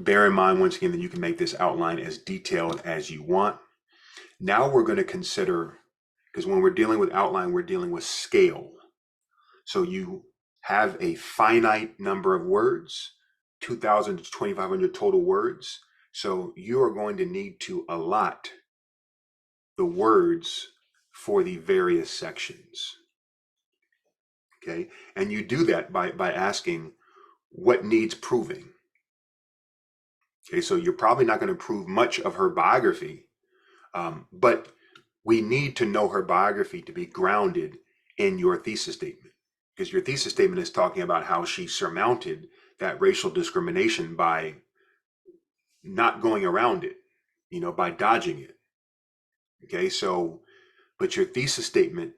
bear in mind, once again, that you can make this outline as detailed as you want. Now we're going to consider, because when we're dealing with outline, we're dealing with scale. So you have a finite number of words, 2,000 to 2,500 total words. So you are going to need to allot the words for the various sections. Okay. And you do that by asking what needs proving. Okay. So you're probably not going to prove much of her biography, but we need to know her biography to be grounded in your thesis statement, because your thesis statement is talking about how she surmounted that racial discrimination by not going around it, by dodging it. Okay, so, but your thesis statement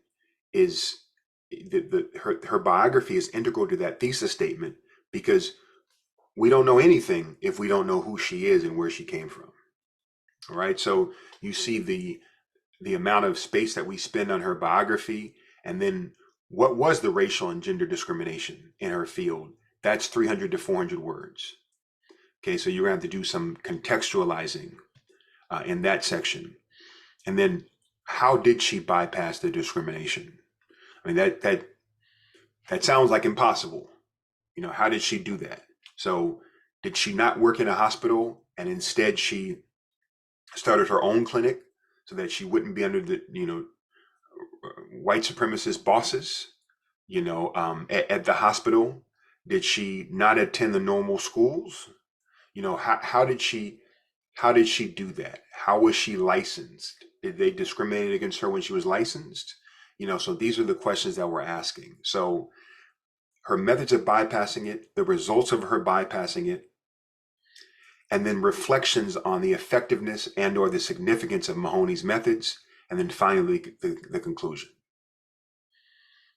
is her biography is integral to that thesis statement, because we don't know anything if we don't know who she is and where she came from. All right, so you see the amount of space that we spend on her biography, and then what was the racial and gender discrimination in her field? That's 300 to 400 words. Okay, so you're going to have to do some contextualizing in that section. And then how did she bypass the discrimination? I mean, that sounds like impossible. How did she do that? So did she not work in a hospital and instead she started her own clinic so that she wouldn't be under the, white supremacist bosses, at the hospital? Did she not attend the normal schools? How did she do that? How was she licensed? Did they discriminate against her when she was licensed? So these are the questions that we're asking. So her methods of bypassing it, the results of her bypassing it, and then reflections on the effectiveness and or the significance of Mahoney's methods, and then finally the conclusion.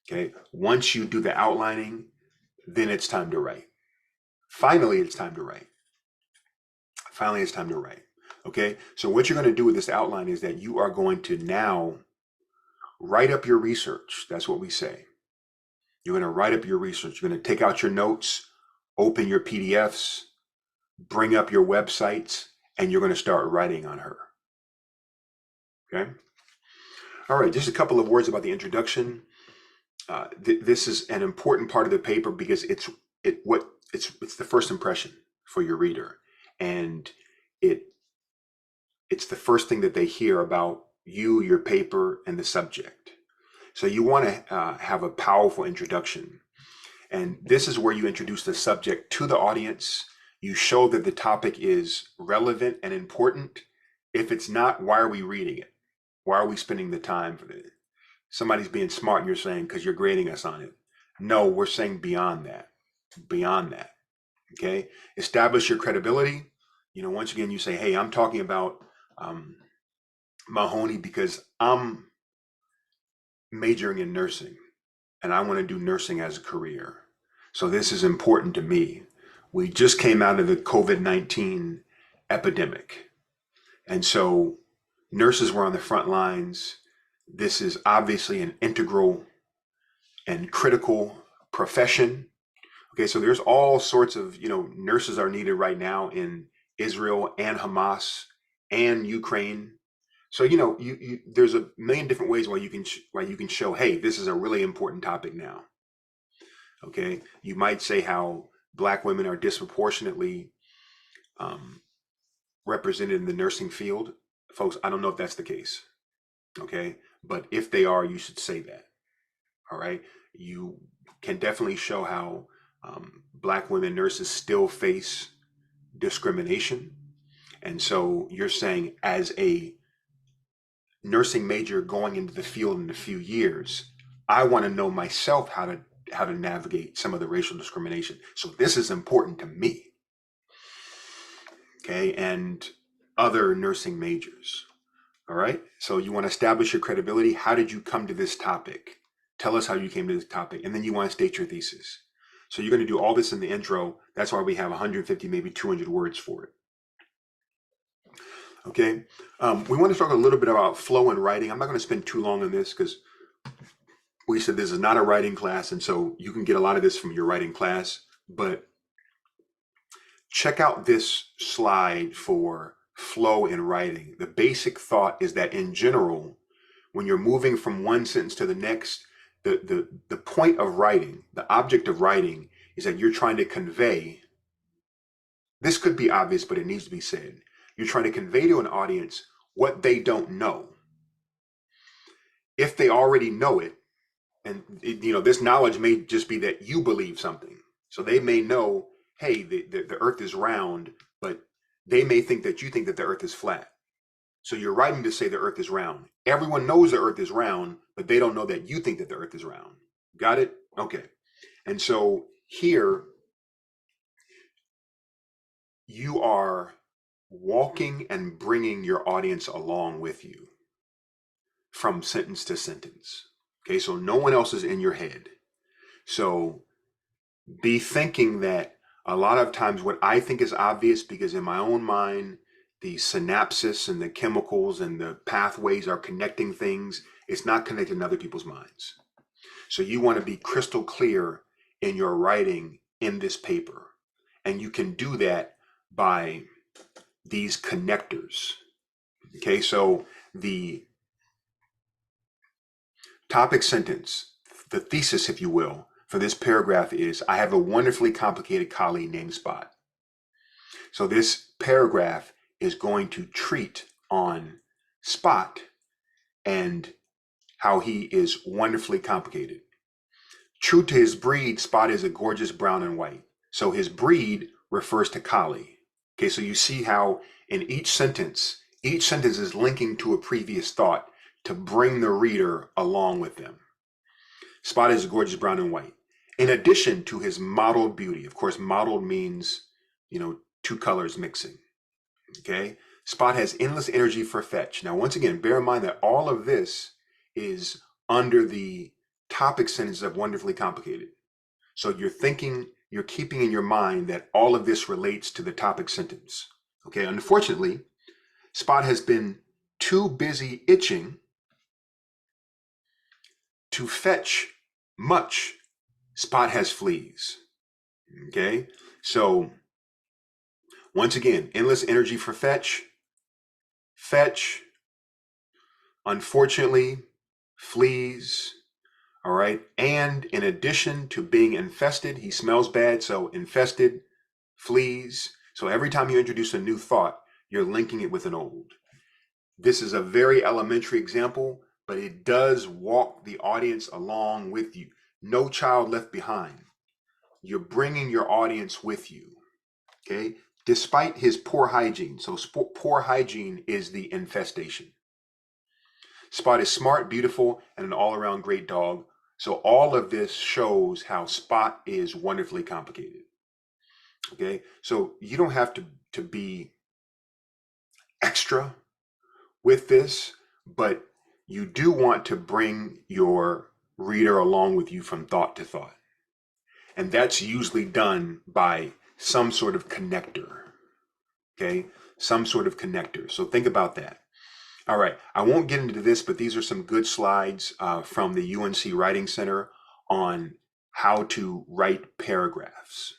Okay. Once you do the outlining, then it's time to write. Finally, it's time to write. Finally, it's time to write. Okay. So what you're going to do with this outline is that you are going to now write up your research. That's what we say. You're going to write up your research. You're going to take out your notes, open your PDFs, bring up your websites, and you're going to start writing on her. Okay. All right. Just a couple of words about the introduction. This is an important part of the paper because it's the first impression for your reader, and it's the first thing that they hear about you, your paper, and the subject. So you want to have a powerful introduction, and this is where you introduce the subject to the audience. You show that the topic is relevant and important. If it's not, why are we reading it? Why are we spending the time for it? Somebody's being smart and you're saying, because you're grading us on it. No, we're saying beyond that. Beyond that. Okay. Establish your credibility. Once again, you say, hey, I'm talking about Mahoney because I'm majoring in nursing and I want to do nursing as a career. So this is important to me. We just came out of the COVID-19 epidemic. And so nurses were on the front lines. This is obviously an integral and critical profession. Okay, so there's all sorts of, nurses are needed right now in Israel and Hamas and Ukraine. So, there's a million different ways why you can show, hey, this is a really important topic now. Okay, you might say how Black women are disproportionately represented in the nursing field. Folks, I don't know if that's the case. Okay, but if they are, you should say that. All right, you can definitely show how Black women nurses still face discrimination. And so you're saying, as a nursing major going into the field in a few years, I want to know myself how to navigate some of the racial discrimination. So this is important to me. Okay, and other nursing majors. All right, so you want to establish your credibility. How did you come to this topic? Tell us how you came to this topic, and then you want to state your thesis. So you're going to do all this in the intro. That's why we have 150, maybe 200 words for it. Okay, we want to talk a little bit about flow and writing. I'm not going to spend too long on this because we said this is not a writing class, and so you can get a lot of this from your writing class. But check out this slide for flow in writing. The basic thought is that in general, when you're moving from one sentence to the next, the point of writing, the object of writing, is that you're trying to convey. This could be obvious, but it needs to be said. You're trying to convey to an audience what they don't know. If they already know it, and this knowledge may just be that you believe something. So they may know, hey, the earth is round, but they may think that you think that the earth is flat. So you're writing to say the earth is round. Everyone knows the earth is round, but they don't know that you think that the earth is round. Got it? Okay. And so here, you are walking and bringing your audience along with you from sentence to sentence. Okay, so no one else is in your head. So be thinking that a lot of times what I think is obvious, because in my own mind, the synapses and the chemicals and the pathways are connecting things, it's not connected in other people's minds. So you want to be crystal clear in your writing in this paper. And you can do that by these connectors. Okay, so the topic sentence, the thesis, if you will, for this paragraph is, I have a wonderfully complicated colleague named Spot. So this paragraph is going to treat on Spot and how he is wonderfully complicated. True to his breed, Spot is a gorgeous brown and white. So his breed refers to collie. Okay, so you see how in each sentence is linking to a previous thought to bring the reader along with them. Spot is gorgeous brown and white. In addition to his mottled beauty, of course, mottled means, two colors mixing. Okay, Spot has endless energy for fetch. Now, once again, bear in mind that all of this is under the topic sentence of wonderfully complicated. So you're keeping in your mind that all of this relates to the topic sentence. Okay, unfortunately, Spot has been too busy itching to fetch much. Spot has fleas. Okay, so once again, endless energy for fetch. Fetch, unfortunately, fleas. All right, and in addition to being infested, he smells bad. So infested, fleas. So every time you introduce a new thought, you're linking it with an old. This is a very elementary example, but it does walk the audience along with you. No child left behind. You're bringing your audience with you, okay? Despite his poor hygiene. So poor hygiene is the infestation. Spot is smart, beautiful, and an all-around great dog. So all of this shows how Spot is wonderfully complicated. Okay, so you don't have to be extra with this, but you do want to bring your reader along with you from thought to thought. And that's usually done by some sort of connector. Okay, some sort of connector. So think about that. All right, I won't get into this, but these are some good slides from the UNC Writing Center on how to write paragraphs.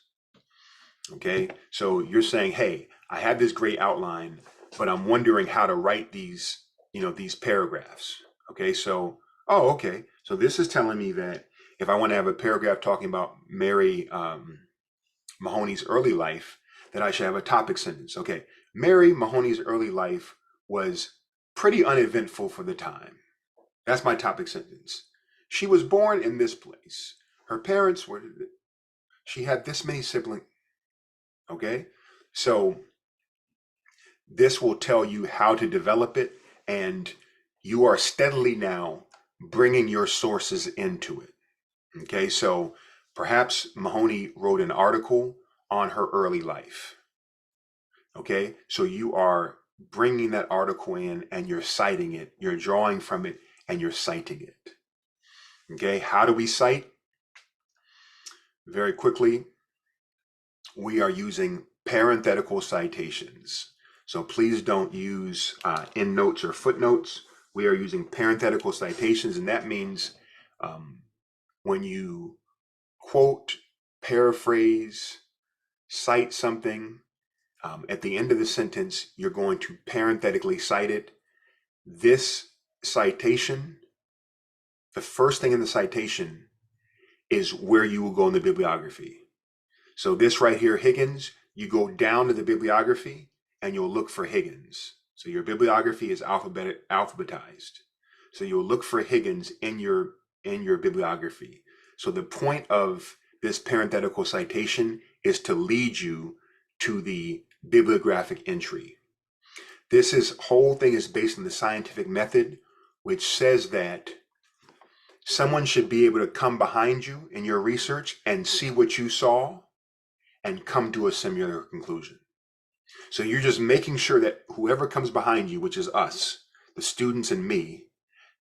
Okay, so you're saying, hey, I have this great outline, but I'm wondering how to write these, these paragraphs. Okay, so, okay. So this is telling me that if I want to have a paragraph talking about Mary Mahoney's early life, that I should have a topic sentence. Okay, Mary Mahoney's early life was pretty uneventful for the time. That's my topic sentence. She was born in this place. Her parents were, she had this many siblings. Okay, so this will tell you how to develop it, and you are steadily now bringing your sources into it. Okay, so perhaps Mahoney wrote an article on her early life. Okay, so you are bringing that article in and you're citing it, you're drawing from it, and you're citing it. Okay, how do we cite? Very quickly, we are using parenthetical citations. So please don't use endnotes or footnotes. We are using parenthetical citations, and that means when you quote, paraphrase, cite something, at the end of the sentence, you're going to parenthetically cite it. This citation, the first thing in the citation is where you will go in the bibliography. So this right here, Higgins, you go down to the bibliography and you'll look for Higgins. So your bibliography is alphabetized. So you'll look for Higgins in your bibliography. So the point of this parenthetical citation is to lead you to the bibliographic entry. This whole thing is based on the scientific method, which says that someone should be able to come behind you in your research and see what you saw and come to a similar conclusion. So you're just making sure that whoever comes behind you, which is us, the students and me,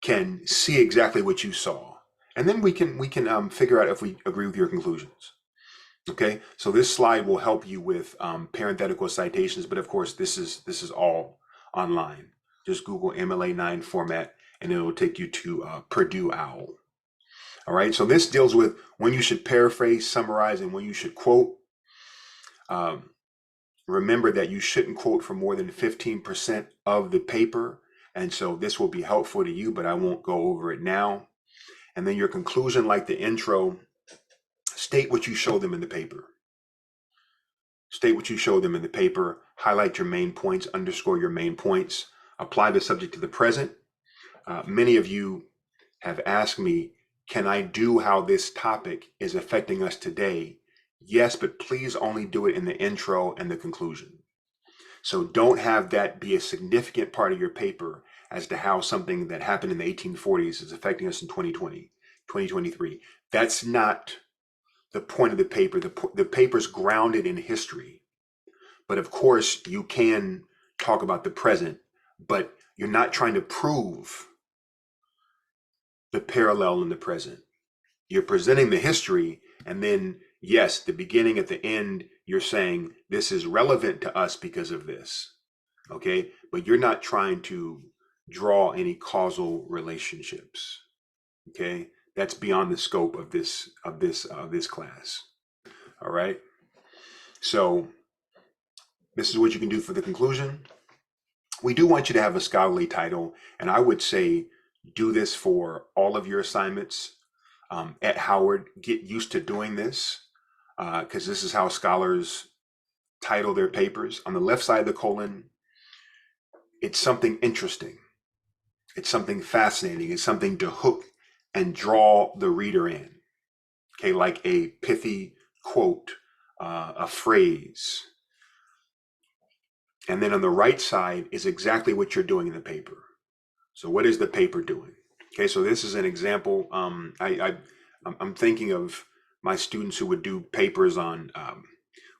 can see exactly what you saw. And then we can figure out if we agree with your conclusions. Okay, so this slide will help you with parenthetical citations, but of course this is all online. Just Google MLA9 format and it will take you to Purdue OWL. All right, so this deals with when you should paraphrase, summarize, and when you should quote. Remember that you shouldn't quote for more than 15% of the paper. And so this will be helpful to you, but I won't go over it now. And then your conclusion, like the intro, state what you show them in the paper. State what you show them in the paper, highlight your main points, underscore your main points, apply the subject to the present. Many of you have asked me, can I do how this topic is affecting us today? Yes, but please only do it in the intro and the conclusion. So don't have that be a significant part of your paper as to how something that happened in the 1840s is affecting us in 2020, 2023. That's not the point of the paper. The paper's grounded in history. But of course, you can talk about the present, but you're not trying to prove the parallel in the present. You're presenting the history, and then, yes, the beginning at the end, you're saying this is relevant to us because of this. Okay, but you're not trying to draw any causal relationships. Okay, that's beyond the scope of this class. All right, so this is what you can do for the conclusion. We do want you to have a scholarly title, and I would say do this for all of your assignments at Howard. Get used to doing this because this is how scholars title their papers. On the left side of the colon, it's something interesting. It's something fascinating. It's something to hook and draw the reader in. Okay, like a pithy quote, a phrase. And then on the right side is exactly what you're doing in the paper. So what is the paper doing? Okay, so this is an example. I'm thinking of my students who would do papers on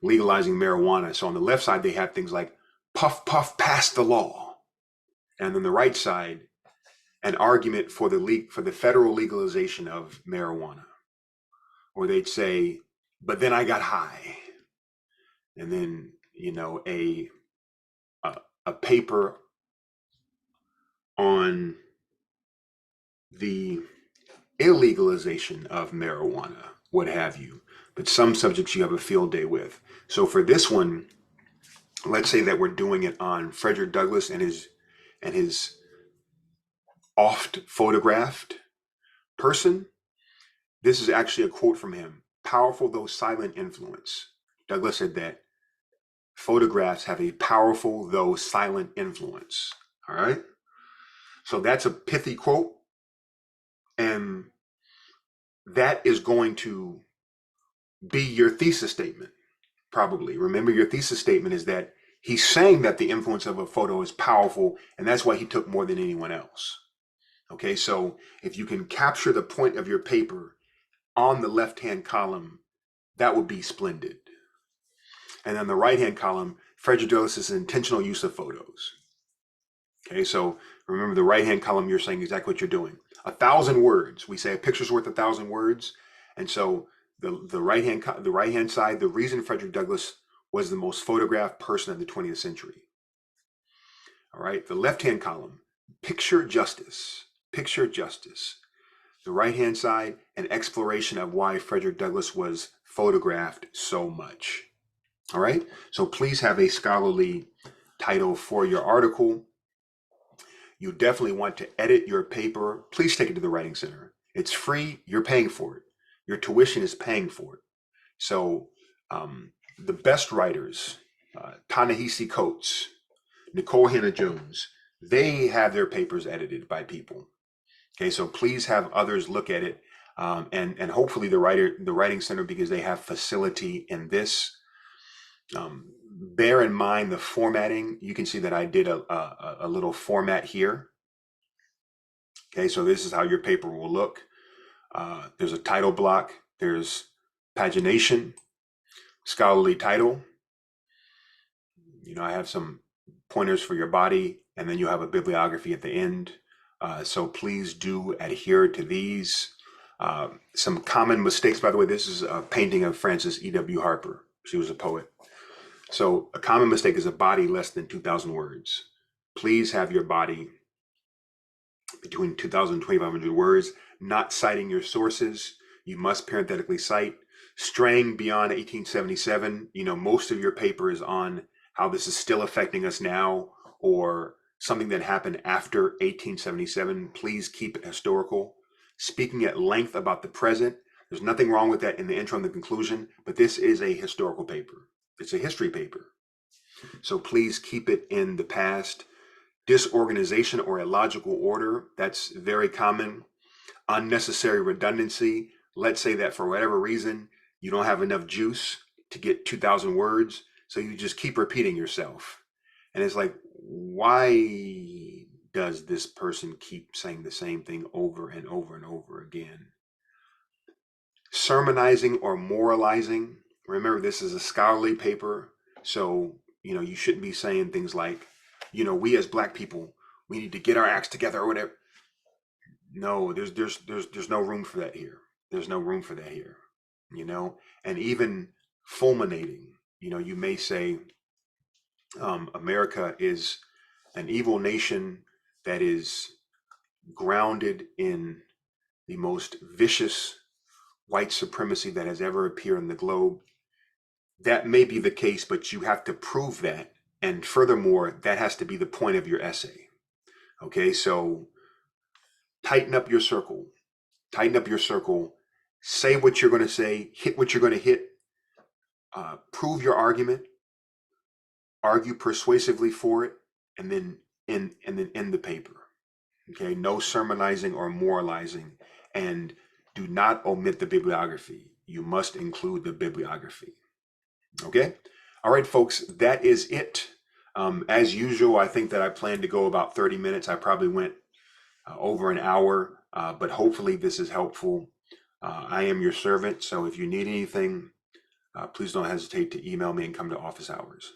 legalizing marijuana. So on the left side, they have things like puff, puff, pass the law. And on the right side, an argument for the federal legalization of marijuana. Or they'd say, but then I got high. And then, a paper on the illegalization of marijuana, what have you. But some subjects you have a field day with. So for this one, let's say that we're doing it on Frederick Douglass and his oft photographed person. This is actually a quote from him. Powerful though silent influence. Douglass said that photographs have a powerful though silent influence. All right. So that's a pithy quote. And that is going to be your thesis statement, probably. Remember, your thesis statement is that he's saying that the influence of a photo is powerful, and that's why he took more than anyone else. Okay, so if you can capture the point of your paper on the left-hand column, that would be splendid. And on the right-hand column, Frederick Douglass's intentional use of photos. Okay, so remember the right-hand column, you're saying exactly what you're doing. 1,000 words. We say a picture's worth 1,000 words. And so the right-hand side, the reason Frederick Douglass was the most photographed person of the 20th century. All right, the left-hand column, picture justice. Picture justice. The right-hand side, an exploration of why Frederick Douglass was photographed so much. All right, so please have a scholarly title for your article. You definitely want to edit your paper. Please take it to the Writing Center. It's free. You're paying for it. Your tuition is paying for it. So the best writers, Ta-Nehisi Coates, Nicole Hannah-Jones, they have their papers edited by people. Okay, so please have others look at it, and hopefully the Writing Center, because they have facility in this. Bear in mind the formatting. You can see that I did a little format here. Okay, so this is how your paper will look. There's a title block. There's pagination, scholarly title. I have some pointers for your body, and then you have a bibliography at the end. So please do adhere to these. Some common mistakes, by the way, this is a painting of Frances E.W. Harper. She was a poet. So a common mistake is a body less than 2,000 words. Please have your body between 2,000 and 2,500 words, not citing your sources. You must parenthetically cite. Straying beyond 1877, most of your paper is on how this is still affecting us now or something that happened after 1877. Please keep it historical. Speaking at length about the present. There's nothing wrong with that in the intro and the conclusion, but this is a historical paper. It's a history paper. So please keep it in the past. Disorganization or illogical order, that's very common. Unnecessary redundancy. Let's say that for whatever reason, you don't have enough juice to get 2,000 words, so you just keep repeating yourself. And it's like, why does this person keep saying the same thing over and over and over again? Sermonizing or moralizing. Remember, this is a scholarly paper, so you shouldn't be saying things like, we as black people, we need to get our acts together or whatever. No, there's no room for that here. There's no room for that here. And even fulminating, you may say, America is an evil nation that is grounded in the most vicious white supremacy that has ever appeared on the globe. That may be the case, but you have to prove that. And furthermore, that has to be the point of your essay. Okay, so tighten up your circle. Tighten up your circle. Say what you're going to say. Hit what you're going to hit. Prove your argument. Argue persuasively for it, and then end the paper. Okay, no sermonizing or moralizing, and do not omit the bibliography. You must include the bibliography. Okay, all right, folks, that is it. As usual, I think that I planned to go about 30 minutes. I probably went over an hour, but hopefully this is helpful. I am your servant, so if you need anything, please don't hesitate to email me and come to office hours.